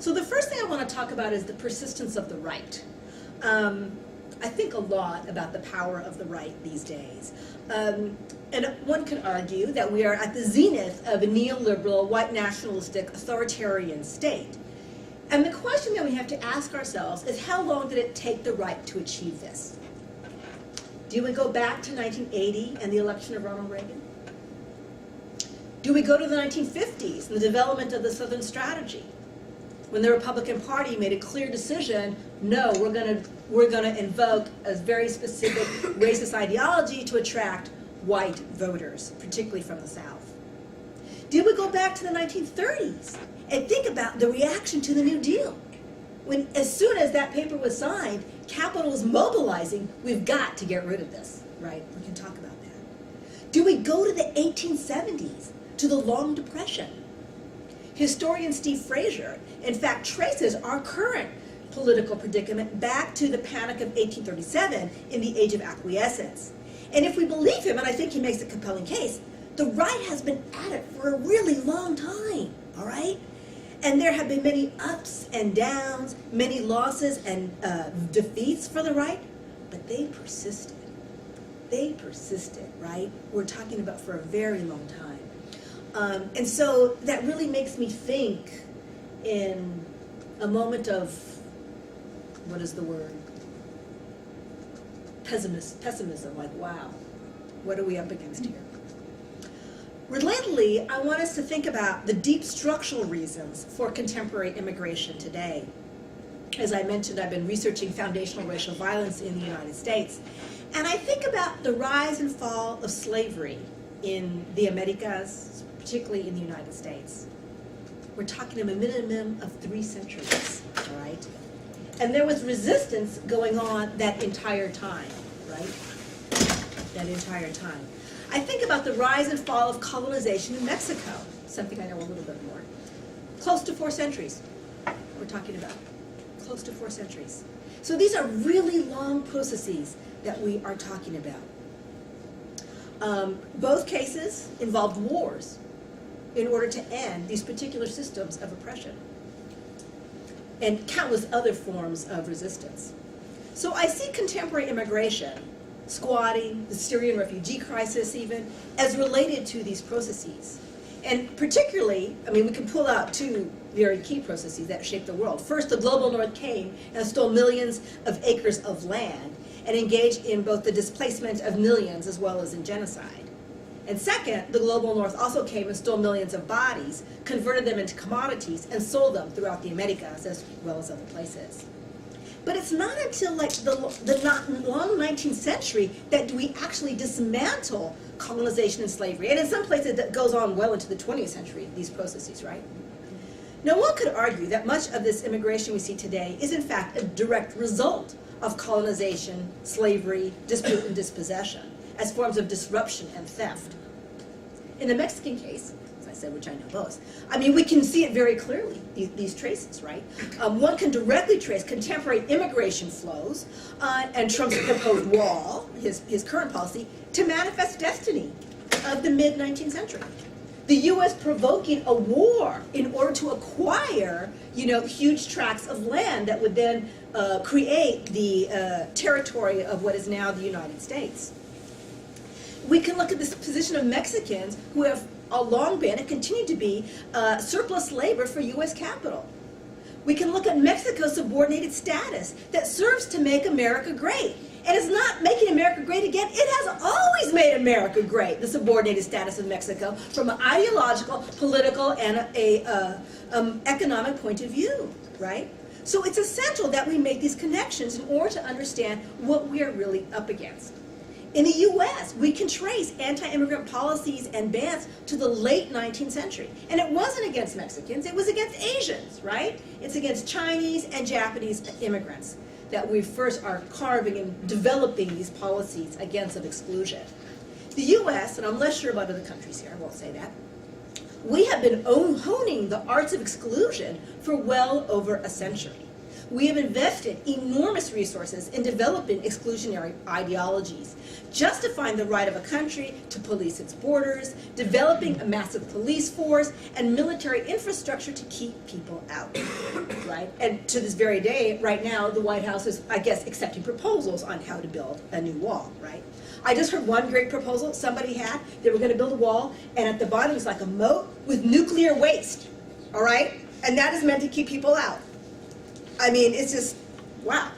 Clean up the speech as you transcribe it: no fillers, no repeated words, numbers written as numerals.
So the first thing I want to talk about is the persistence of the right. I think a lot about the power of the right these days. And one could argue that we are at the zenith of a neoliberal, white nationalistic, authoritarian state. And the question that we have to ask ourselves is, how long did it take the right to achieve this? Do we go back to 1980 and the election of Ronald Reagan? Do we go to the 1950s and the development of the Southern Strategy, when the Republican Party made a clear decision, no, we're going to invoke a very specific racist ideology to attract white voters, particularly from the South? Did we go back to the 1930s and think about the reaction to the New Deal? When, as soon as that paper was signed, capital was mobilizing, we've got to get rid of this, right? We can talk about that. Do we go to the 1870s, to the Long Depression? Historian Steve Fraser, in fact, traces our current political predicament back to the Panic of 1837 in the Age of Acquiescence. And if we believe him, and I think he makes a compelling case, the right has been at it for a really long time, all right? And there have been many ups and downs, many losses and defeats for the right, but they persisted. They persisted, right? We're talking about for a very long time. And so that really makes me think in a moment of, what is the word? Pessimism, like, wow, what are we up against here? Relatedly, I want us to think about the deep structural reasons for contemporary immigration today. As I mentioned, I've been researching foundational racial violence in the United States, and I think about the rise and fall of slavery in the Americas, particularly in the United States. We're talking a minimum of 3 centuries, all right? And there was resistance going on that entire time, right? That entire time. I think about the rise and fall of colonization in Mexico, something I know a little bit more. Close to 4 centuries, we're talking about. Close to 4 centuries. So these are really long processes that we are talking about. Both cases involved wars in order to end these particular systems of oppression and countless other forms of resistance. So I see contemporary immigration, squatting, the Syrian refugee crisis even, as related to these processes. And particularly, I mean, we can pull out 2 very key processes that shaped the world. First, the global north came and stole millions of acres of land and engaged in both the displacement of millions as well as in genocide. And second, the global north also came and stole millions of bodies, converted them into commodities, and sold them throughout the Americas as well as other places. But it's not until like the long 19th century that we actually dismantle colonization and slavery. And in some places that goes on well into the 20th century, these processes, right? Now one could argue that much of this immigration we see today is in fact a direct result of colonization, slavery, dispute and dispossession as forms of disruption and theft. In the Mexican case, as I said, which I know most, I mean, we can see it very clearly, these traces, right? One can directly trace contemporary immigration flows and Trump's proposed wall, his current policy, to manifest destiny of the mid-19th century. The U.S. provoking a war in order to acquire, huge tracts of land that would then create the territory of what is now the United States. We can look at this position of Mexicans who have long been and continue to be surplus labor for U.S. capital. We can look at Mexico's subordinated status that serves to make America great. And it's not making America great again. It has always made America great, the subordinated status of Mexico, from an ideological, political, and economic point of view, right? So it's essential that we make these connections in order to understand what we are really up against. In the U.S., we can trace anti-immigrant policies and bans to the late 19th century. And it wasn't against Mexicans, it was against Asians, right? It's against Chinese and Japanese immigrants that we first are carving and developing these policies against of exclusion. The U.S., and I'm less sure about other countries here, I won't say that, we have been honing the arts of exclusion for well over a century. we have invested enormous resources in developing exclusionary ideologies, justifying the right of a country to police its borders, developing a massive police force, and military infrastructure to keep people out, right? And to this very day, right now, the White House is, I guess, accepting proposals on how to build a new wall, right? I just heard one great proposal somebody had. They were going to build a wall, and at the bottom was like a moat with nuclear waste, all right? And that is meant to keep people out. I mean, it's just, wow.